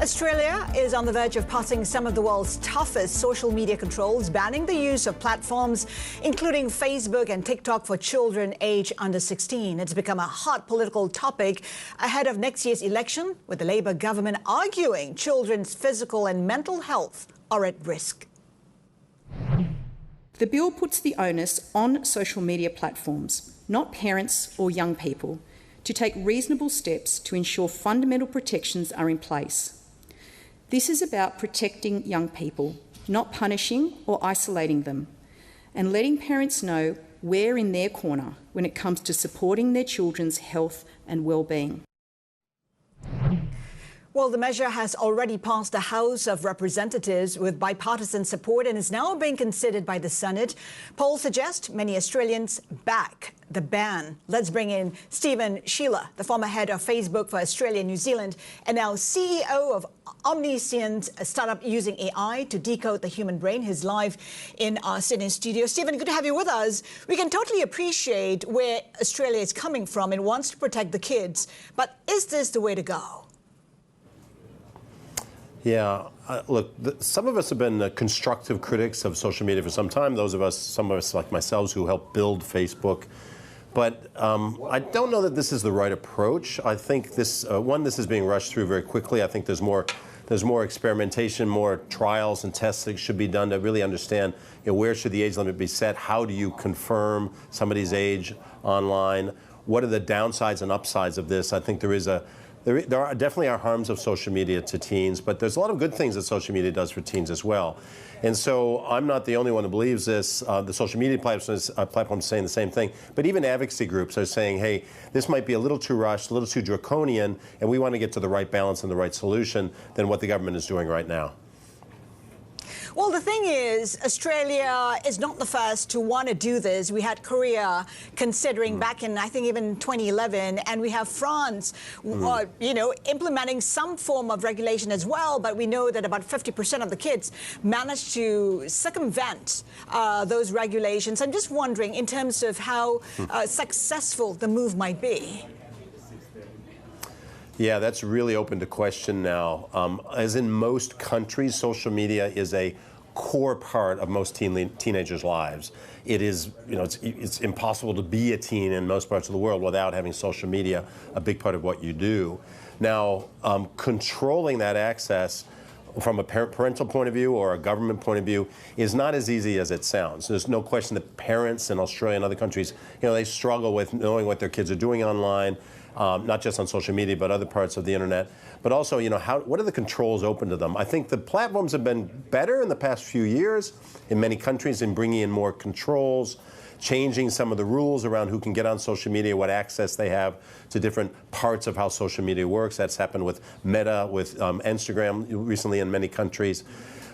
Australia is on the verge of passing some of the world's toughest social media controls, banning the use of platforms including Facebook and TikTok for children aged under 16. It's become a hot political topic ahead of next year's election, with the Labor government arguing children's physical and mental health are at risk. The bill puts the onus on social media platforms, not parents or young people, to take reasonable steps to ensure fundamental protections are in place. This is about protecting young people, not punishing or isolating them, and letting parents know we're in their corner when it comes to supporting their children's health and well-being. Well, the measure has already passed the House of Representatives with bipartisan support and is now being considered by the Senate. Polls suggest many Australians back the ban. Let's bring in Stephen Sheila, the former head of Facebook for Australia and New Zealand, and now CEO of Under-16, a startup using AI to decode the human brain. He's live in our Sydney studio. Stephen, good to have you with us. We can totally appreciate where Australia is coming from and wants to protect the kids. But is this the way to go? Yeah, look, some of us have been constructive critics of social media for some time. Some of us like myself who helped build Facebook. But I don't know that this is the right approach. I think this is being rushed through very quickly. I think there's more experimentation, more trials and tests that should be done to really understand, where should the age limit be set? How do you confirm somebody's age online? What are the downsides and upsides of this? I think there are definitely harms of social media to teens, but there's a lot of good things that social media does for teens as well. And so I'm not the only one who believes this. The social media platforms are saying the same thing. But even advocacy groups are saying, hey, this might be a little too rushed, a little too draconian, and we want to get to the right balance and the right solution than what the government is doing right now. Well, the thing is, Australia is not the first to want to do this. We had Korea considering back in, I think, even 2011, and we have France, implementing some form of regulation as well. But we know that about 50% of the kids manage to circumvent those regulations. I'm just wondering, in terms of how successful the move might be. Yeah, that's really open to question now. As in most countries, social media is a core part of most teenagers' lives. It is, it's impossible to be a teen in most parts of the world without having social media a big part of what you do. Now, controlling that access from a parental point of view or a government point of view is not as easy as it sounds. There's no question that parents in Australia and other countries, they struggle with knowing what their kids are doing online. Not just on social media, but other parts of the internet. But also, what are the controls open to them? I think the platforms have been better in the past few years in many countries in bringing in more controls, changing some of the rules around who can get on social media, what access they have to different parts of how social media works. That's happened with Meta, with Instagram recently in many countries.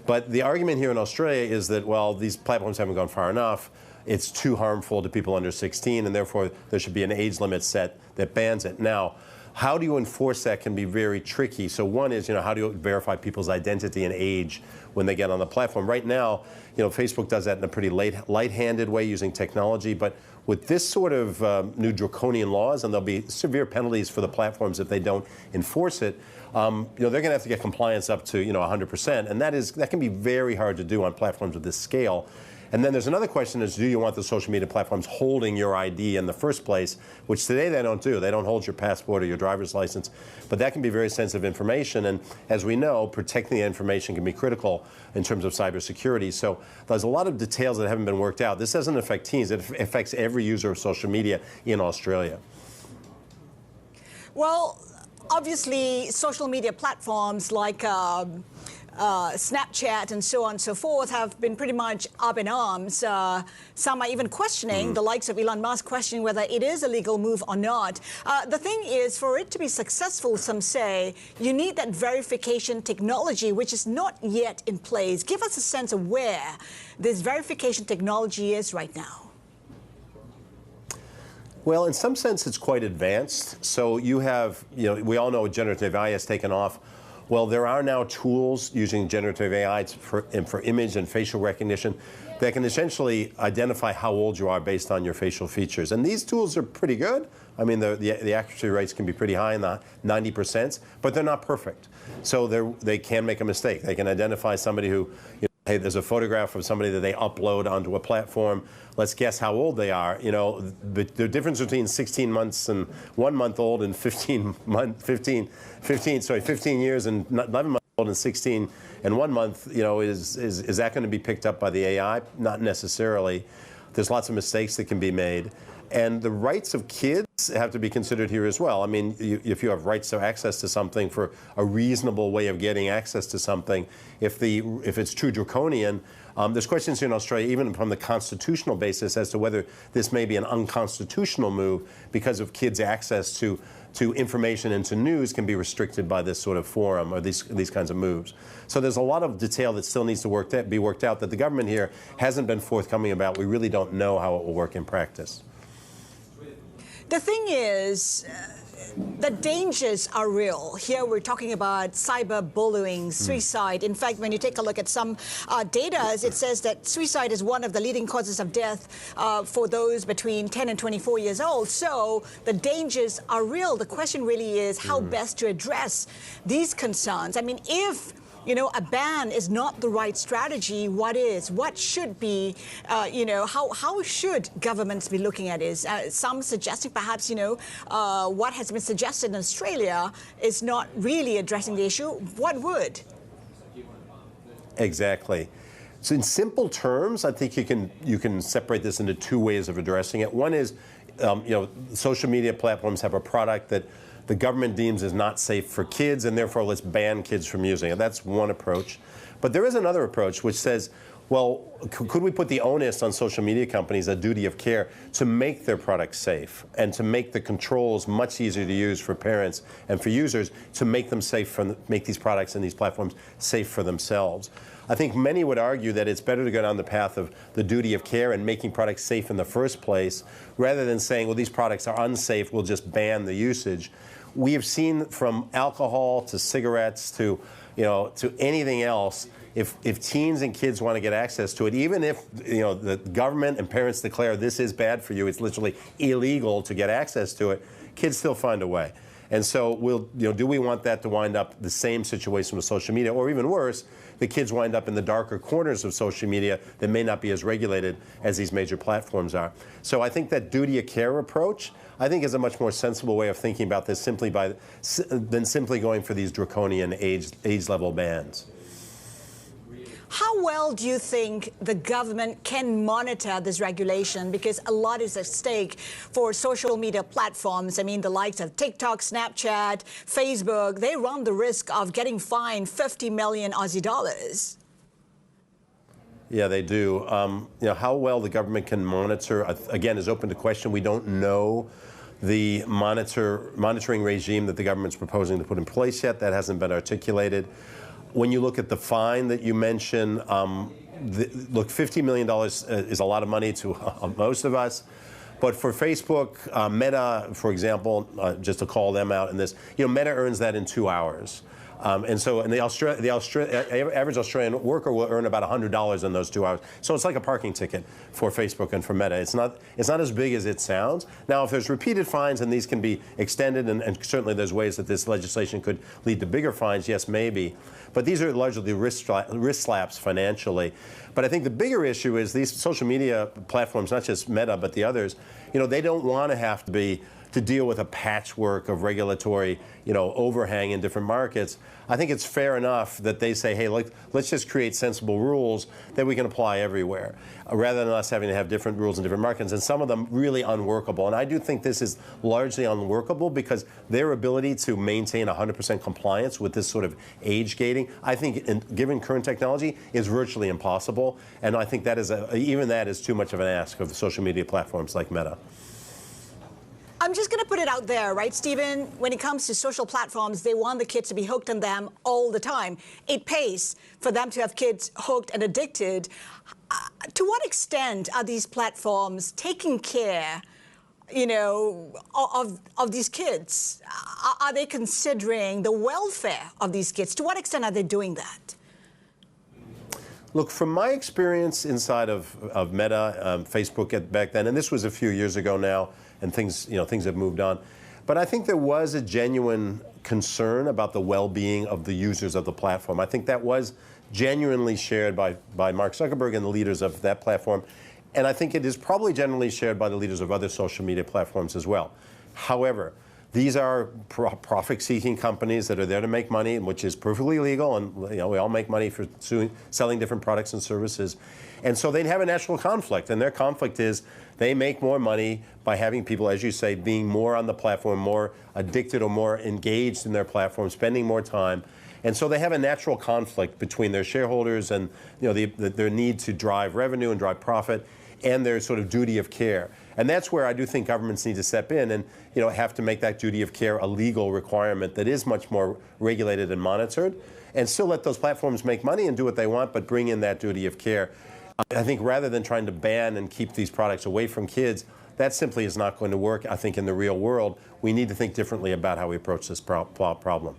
But the argument here in Australia is that, well, these platforms haven't gone far enough. It's too harmful to people under 16, and therefore there should be an age limit set that bans it. Now, how do you enforce that can be very tricky. So one is, how do you verify people's identity and age when they get on the platform? Right now, Facebook does that in a pretty light-handed way using technology, but with this sort of new draconian laws, and there'll be severe penalties for the platforms if they don't enforce it, they're going to have to get compliance up to 100%, and that can be very hard to do on platforms of this scale. And then there's another question is, do you want the social media platforms holding your ID in the first place, which today they don't do. They don't hold your passport or your driver's license. But that can be very sensitive information. And as we know, protecting the information can be critical in terms of cybersecurity. So there's a lot of details that haven't been worked out. This doesn't affect teens. It affects every user of social media in Australia. Well, obviously, social media platforms like Snapchat and so on and so forth have been pretty much up in arms. Some are even questioning, the likes of Elon Musk questioning whether it is a legal move or not. The thing is, for it to be successful, some say, you need that verification technology, which is not yet in place. Give us a sense of where this verification technology is right now. Well, in some sense, it's quite advanced. So you have, we all know generative AI has taken off. Well, there are now tools using generative AI for image and facial recognition that can essentially identify how old you are based on your facial features. And these tools are pretty good. I mean, the accuracy rates can be pretty high in the 90%, but they're not perfect. So they can make a mistake. They can identify somebody who, hey, there's a photograph of somebody that they upload onto a platform. Let's guess how old they are. The difference between 16 months and 1 month old and 15 years and 11 months old and 16 and 1 month, is that going to be picked up by the AI? Not necessarily. There's lots of mistakes that can be made. And the rights of kids have to be considered here as well. I mean, if you have rights to access to something for a reasonable way of getting access to something, if it's too draconian, there's questions here in Australia, even from the constitutional basis, as to whether this may be an unconstitutional move because of kids' access to information and to news can be restricted by this sort of forum or these kinds of moves. So there's a lot of detail that still needs to be worked out that the government here hasn't been forthcoming about. We really don't know how it will work in practice. The thing is, the dangers are real. Here we're talking about cyberbullying, suicide. In fact, when you take a look at some data, it says that suicide is one of the leading causes of death for those between 10 and 24 years old. So the dangers are real. The question really is how best to address these concerns. I mean, if a ban is not the right strategy, what is? What should be, how should governments be looking at it? Some suggesting perhaps, what has been suggested in Australia is not really addressing the issue. What would? Exactly. So in simple terms, I think you can separate this into two ways of addressing it. One is, social media platforms have a product that the government deems is not safe for kids, and therefore let's ban kids from using it. That's one approach. But there is another approach which says, well, could we put the onus on social media companies, a duty of care, to make their products safe and to make the controls much easier to use for parents and for users, to make them safe, make these products and these platforms safe for themselves. I think many would argue that it's better to go down the path of the duty of care and making products safe in the first place, rather than saying, well, these products are unsafe, we'll just ban the usage. We have seen from alcohol to cigarettes to anything else, if teens and kids want to get access to it, even if the government and parents declare this is bad for you, it's literally illegal to get access to it, kids still find a way. And so do we want that to wind up the same situation with social media, or even worse, the kids wind up in the darker corners of social media that may not be as regulated as these major platforms are. So I think that duty of care approach, I think, is a much more sensible way of thinking about this than simply going for these draconian age level bans. How well do you think the government can monitor this regulation? Because a lot is at stake for social media platforms. I mean, the likes of TikTok, Snapchat, Facebook, they run the risk of getting fined 50 million Aussie dollars. Yeah, they do. How well the government can monitor, again, is open to question. We don't know the monitoring regime that the government's proposing to put in place yet. That hasn't been articulated. When you look at the fine that you mentioned, look, $50 million is a lot of money to most of us. But for Facebook, Meta, for example, just to call them out in this, Meta earns that in 2 hours. And the average Australian worker will earn about $100 in those 2 hours. So it's like a parking ticket for Facebook and for Meta. It's not as big as it sounds. Now, if there's repeated fines and these can be extended, and certainly there's ways that this legislation could lead to bigger fines, yes, maybe. But these are largely wrist slaps financially. But I think the bigger issue is these social media platforms, not just Meta, but the others, they don't want to have to deal with a patchwork of regulatory, overhang in different markets. I think it's fair enough that they say, hey, let's just create sensible rules that we can apply everywhere, rather than us having to have different rules in different markets, and some of them really unworkable. And I do think this is largely unworkable because their ability to maintain 100% compliance with this sort of age gating, I think, given current technology, is virtually impossible. And I think that is even that is too much of an ask of the social media platforms like Meta. I'm just going to put it out there, right, Stephen? When it comes to social platforms, they want the kids to be hooked on them all the time. It pays for them to have kids hooked and addicted. To what extent are these platforms taking care of these kids? Are they considering the welfare of these kids? To what extent are they doing that? Look, from my experience inside of Meta, Facebook back then, and this was a few years ago now, and things have moved on. But I think there was a genuine concern about the well-being of the users of the platform. I think that was genuinely shared by Mark Zuckerberg and the leaders of that platform. And I think it is probably generally shared by the leaders of other social media platforms as well. However, these are profit-seeking companies that are there to make money, which is perfectly legal, and we all make money for selling different products and services. And so they have a natural conflict, and their conflict is they make more money by having people, as you say, being more on the platform, more addicted or more engaged in their platform, spending more time. And so they have a natural conflict between their shareholders and their need to drive revenue and drive profit, and their sort of duty of care. And that's where I do think governments need to step in and have to make that duty of care a legal requirement that is much more regulated and monitored, and still let those platforms make money and do what they want, but bring in that duty of care. I think rather than trying to ban and keep these products away from kids, that simply is not going to work, I think, in the real world. We need to think differently about how we approach this problem.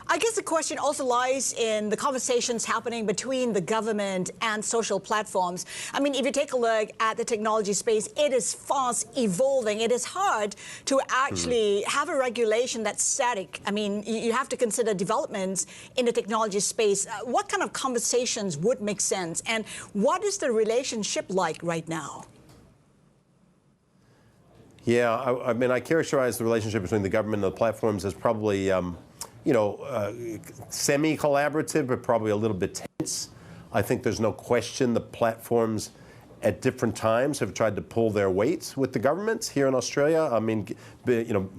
I guess the question also lies in the conversations happening between the government and social platforms. I mean, if you take a look at the technology space, it is fast evolving. It is hard to actually have a regulation that's static. I mean, you have to consider developments in the technology space. What kind of conversations would make sense? And what is the relationship like right now? Yeah, I mean, I characterize the relationship between the government and the platforms as probably semi-collaborative, but probably a little bit tense. I think there's no question the platforms at different times have tried to pull their weight with the governments here in Australia. I mean,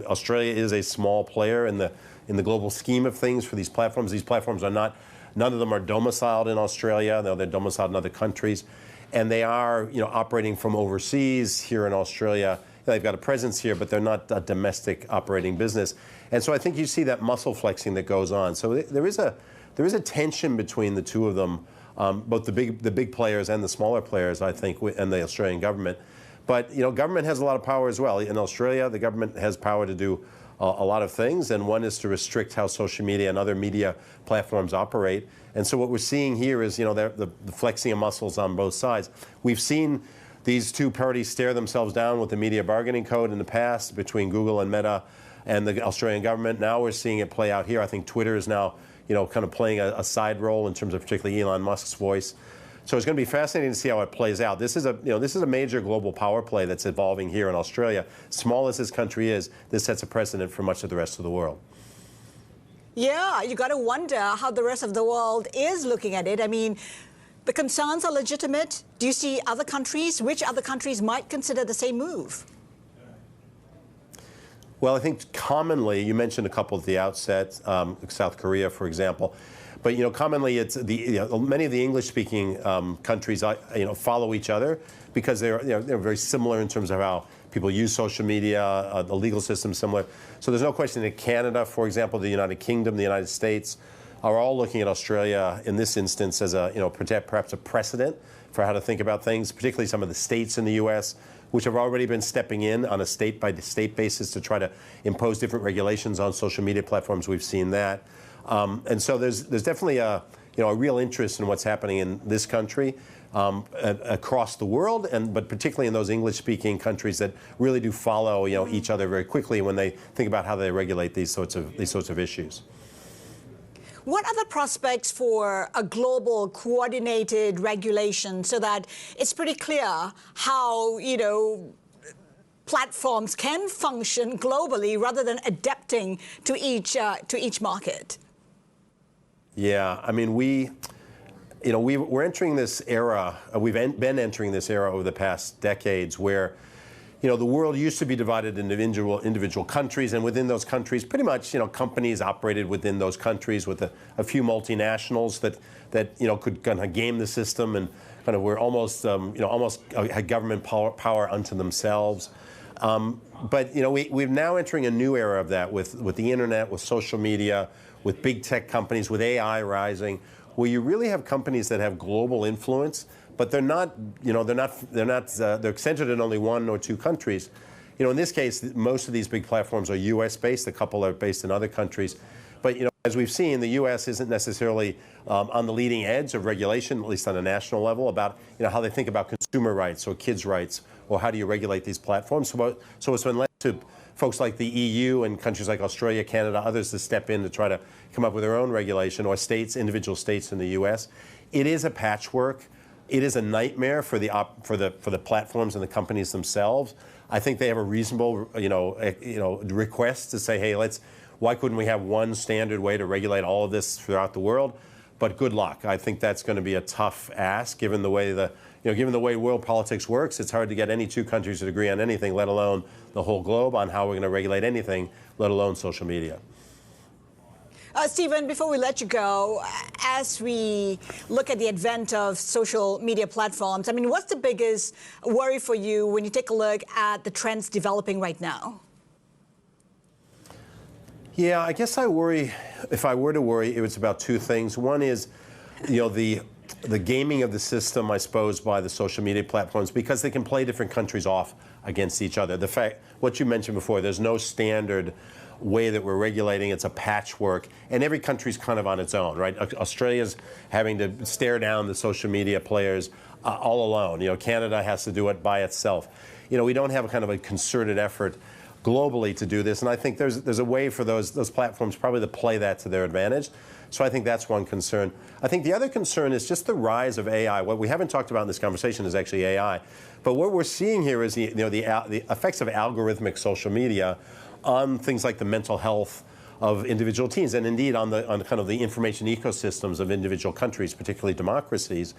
Australia is a small player in the global scheme of things for these platforms. These platforms are not, none of them are domiciled in Australia. No, they're domiciled in other countries. And they are, operating from overseas here in Australia. They've got a presence here, but they're not a domestic operating business. And so I think you see that muscle flexing that goes on. So there is a tension between the two of them, both the big players and the smaller players, I think, and the Australian government. But government has a lot of power as well. In Australia, the government has power to do a lot of things, and one is to restrict how social media and other media platforms operate. And so what we're seeing here is the flexing of muscles on both sides. We've seen these two parties stare themselves down with the media bargaining code in the past between Google and Meta and the Australian government. Now we're seeing it play out here. I think Twitter is now, kind of playing a side role in terms of particularly Elon Musk's voice. So it's going to be fascinating to see how it plays out. This is a major global power play that's evolving here in Australia. Small as this country is, this sets a precedent for much of the rest of the world. Yeah, you got to wonder how the rest of the world is looking at it. I mean, the concerns are legitimate. Do you see other countries? Which other countries might consider the same move? Well, I think commonly, you mentioned a couple at the outset, South Korea, for example. But commonly, it's many of the English-speaking countries, follow each other because they're very similar in terms of how people use social media. The legal system's similar. So there's no question that Canada, for example, the United Kingdom, the United States, are all looking at Australia in this instance as perhaps a precedent for how to think about things, particularly some of the states in the U.S., which have already been stepping in on a state-by-state basis to try to impose different regulations on social media platforms. We've seen that. And so there's definitely a real interest in what's happening in this country across the world, but particularly in those English-speaking countries that really do follow each other very quickly when they think about how they regulate these sorts of issues. What are the prospects for a global coordinated regulation so that it's pretty clear how, platforms can function globally rather than adapting to each market? Yeah, I mean, we're entering this era. We've been entering this era over the past decades where the world used to be divided into individual countries, and within those countries, pretty much, companies operated within those countries with a few multinationals that could kind of game the system and kind of were almost had government power unto themselves. But we're now entering a new era of that with the internet, with social media, with big tech companies, with AI rising, where you really have companies that have global influence. But they're not, they're centered in only one or two countries. in this case, most of these big platforms are U.S.-based. A couple are based in other countries. But, as we've seen, the U.S. isn't necessarily on the leading edge of regulation, at least on a national level, about how they think about consumer rights or kids' rights, or how do you regulate these platforms. So it's been led to folks like the EU and countries like Australia, Canada, others to step in to try to come up with their own regulation, or individual states in the U.S. It is a patchwork. It is a nightmare for the platforms and the companies themselves. I think they have a reasonable, request to say, hey, why couldn't we have one standard way to regulate all of this throughout the world? But good luck. I think that's going to be a tough ask, given the way world politics works. It's hard to get any two countries to agree on anything, let alone the whole globe, on how we're going to regulate anything, let alone social media. Stephen, before we let you go, as we look at the advent of social media platforms, what's the biggest worry for you when you take a look at the trends developing right now? Yeah, I guess I worry, if I were to worry, it was about two things. One is, the gaming of the system, I suppose, by the social media platforms, because they can play different countries off against each other. The fact, what you mentioned before, there's no standard way that we're regulating. It's a patchwork, and every country's kind of on its own, right? Australia's having to stare down the social media players all alone. Canada has to do it by itself. We don't have a kind of a concerted effort globally to do this, and I think there's a way for those platforms probably to play that to their advantage. So I think that's one concern. I think the other concern is just the rise of AI. What we haven't talked about in this conversation is actually AI, but what we're seeing here is the effects of algorithmic social media on things like the mental health of individual teens, and indeed on kind of the information ecosystems of individual countries, particularly democracies.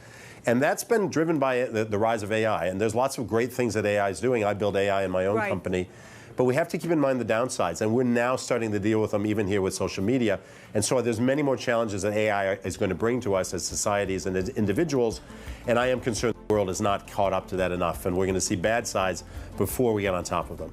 And that's been driven by the rise of AI. And there's lots of great things that AI is doing. I build AI in my own company. But we have to keep in mind the downsides, and we're now starting to deal with them even here with social media. And so there's many more challenges that AI is going to bring to us as societies and as individuals, and I am concerned the world is not caught up to that enough, and we're going to see bad sides before we get on top of them.